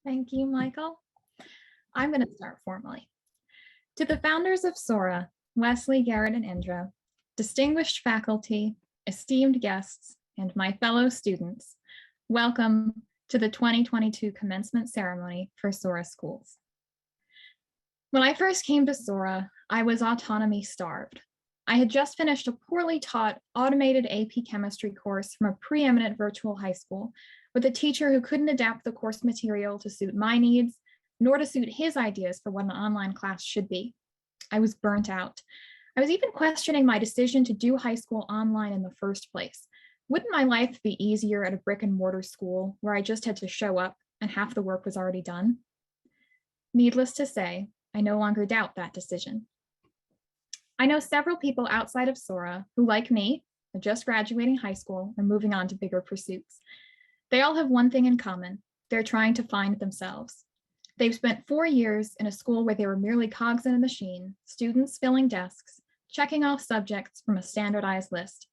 Thank you, Michael. I'm going to start formally. To the founders of Sora, Wesley, Garrett, and Indra, distinguished faculty, esteemed guests, and my fellow students, welcome to the 2022 commencement ceremony for Sora Schools. When I first came to Sora, I was autonomy starved. I had just finished a poorly taught automated AP chemistry course from a preeminent virtual high school with a teacher who couldn't adapt the course material to suit my needs, nor to suit his ideas for what an online class should be. I was burnt out. I was even questioning my decision to do high school online in the first place. Wouldn't my life be easier at a brick and mortar school where I just had to show up and half the work was already done? Needless to say, I no longer doubt that decision. I know several people outside of Sora who, like me, are just graduating high school and moving on to bigger pursuits. They all have one thing in common. They're trying to find themselves. They've spent 4 years in a school where they were merely cogs in a machine, students filling desks, checking off subjects from a standardized list.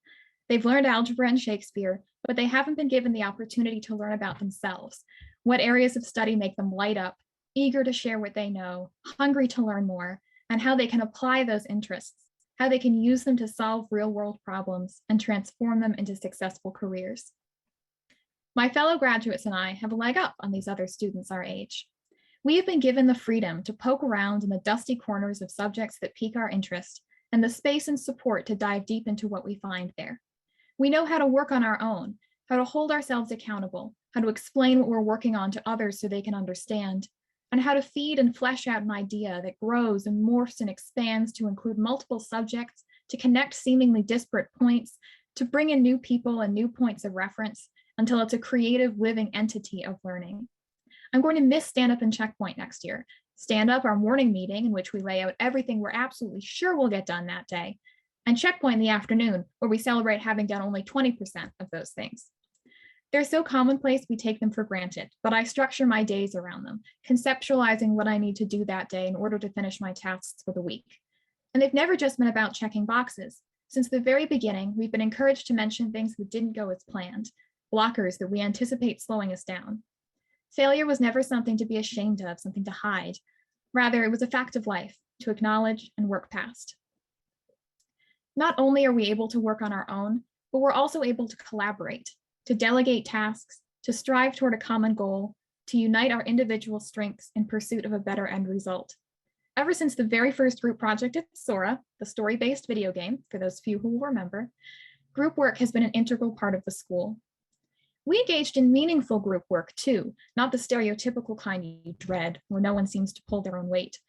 They've learned algebra and Shakespeare, but they haven't been given the opportunity to learn about themselves. What areas of study make them light up, eager to share what they know, hungry to learn more, and how they can apply those interests, how they can use them to solve real-world problems and transform them into successful careers. My fellow graduates and I have a leg up on these other students our age. We have been given the freedom to poke around in the dusty corners of subjects that pique our interest and the space and support to dive deep into what we find there. We know how to work on our own, how to hold ourselves accountable, how to explain what we're working on to others so they can understand, and how to feed and flesh out an idea that grows and morphs and expands to include multiple subjects, to connect seemingly disparate points, to bring in new people and new points of reference until it's a creative living entity of learning. I'm going to miss Stand Up and Checkpoint next year. Stand Up, our morning meeting in which we lay out everything we're absolutely sure will get done that day, and Checkpoint in the afternoon, where we celebrate having done only 20% of those things. They're so commonplace we take them for granted, but I structure my days around them, conceptualizing what I need to do that day in order to finish my tasks for the week. And they've never just been about checking boxes. Since the very beginning, we've been encouraged to mention things that didn't go as planned, blockers that we anticipate slowing us down. Failure was never something to be ashamed of, something to hide. Rather, it was a fact of life, to acknowledge and work past. Not only are we able to work on our own, but we're also able to collaborate, to delegate tasks, to strive toward a common goal, to unite our individual strengths in pursuit of a better end result. Ever since the very first group project at Sora, the story-based video game, for those few who will remember, group work has been an integral part of the school. We engaged in meaningful group work too, not the stereotypical kind you dread, where no one seems to pull their own weight.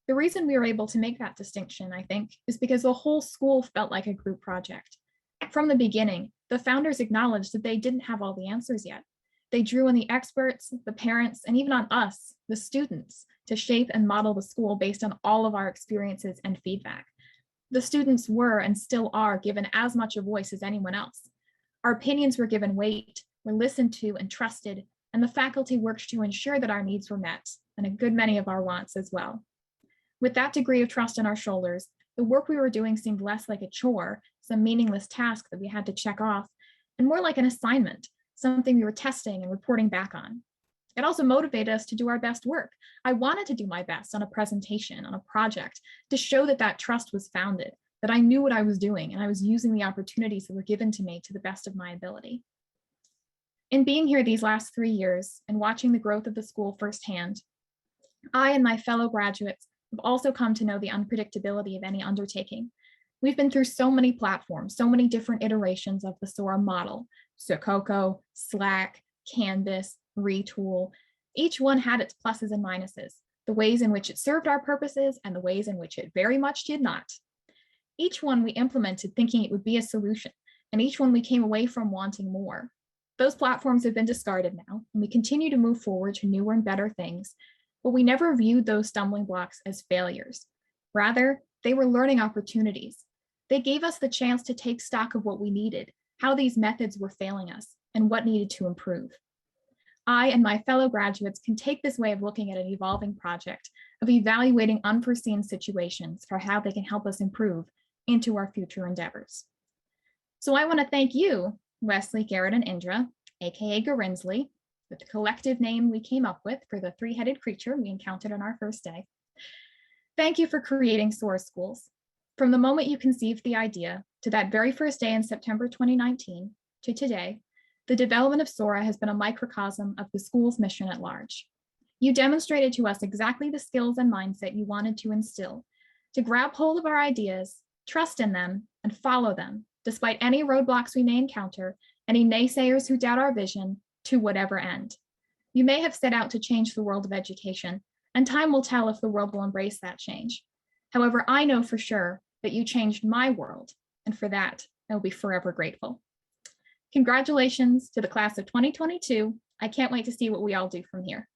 The reason we were able to make that distinction, I think, is because the whole school felt like a group project. From the beginning, the founders acknowledged that they didn't have all the answers yet. They drew on the experts, the parents, and even on us, the students, to shape and model the school based on all of our experiences and feedback. The students were and still are given as much a voice as anyone else. Our opinions were given weight, were listened to and trusted, and the faculty worked to ensure that our needs were met, and a good many of our wants as well. With that degree of trust on our shoulders, the work we were doing seemed less like a chore, some meaningless task that we had to check off, and more like an assignment, something we were testing and reporting back on. It also motivated us to do our best work. I wanted to do my best on a presentation, on a project, to show that that trust was founded, that I knew what I was doing and I was using the opportunities that were given to me to the best of my ability. In being here these last 3 years and watching the growth of the school firsthand, I and my fellow graduates have also come to know the unpredictability of any undertaking. We've been through so many platforms, so many different iterations of the Sora model, Sococo, Slack, Canvas, Retool. Each one had its pluses and minuses, the ways in which it served our purposes and the ways in which it very much did not. Each one we implemented thinking it would be a solution, and each one we came away from wanting more. Those platforms have been discarded now, and we continue to move forward to newer and better things, but we never viewed those stumbling blocks as failures. Rather, they were learning opportunities. They gave us the chance to take stock of what we needed, how these methods were failing us, and what needed to improve. I and my fellow graduates can take this way of looking at an evolving project, of evaluating unforeseen situations for how they can help us improve into our future endeavors. So I want to thank you, Wesley, Garrett, and Indra, aka Garinsley, with the collective name we came up with for the three-headed creature we encountered on our first day. Thank you for creating Sora Schools. From the moment you conceived the idea to that very first day in September 2019 to today, the development of Sora has been a microcosm of the school's mission at large. You demonstrated to us exactly the skills and mindset you wanted to instill, to grab hold of our ideas, trust in them, and follow them, despite any roadblocks we may encounter, any naysayers who doubt our vision, to whatever end. You may have set out to change the world of education, and time will tell if the world will embrace that change. However, I know for sure that you changed my world, and for that, I will be forever grateful. Congratulations to the class of 2022. I can't wait to see what we all do from here.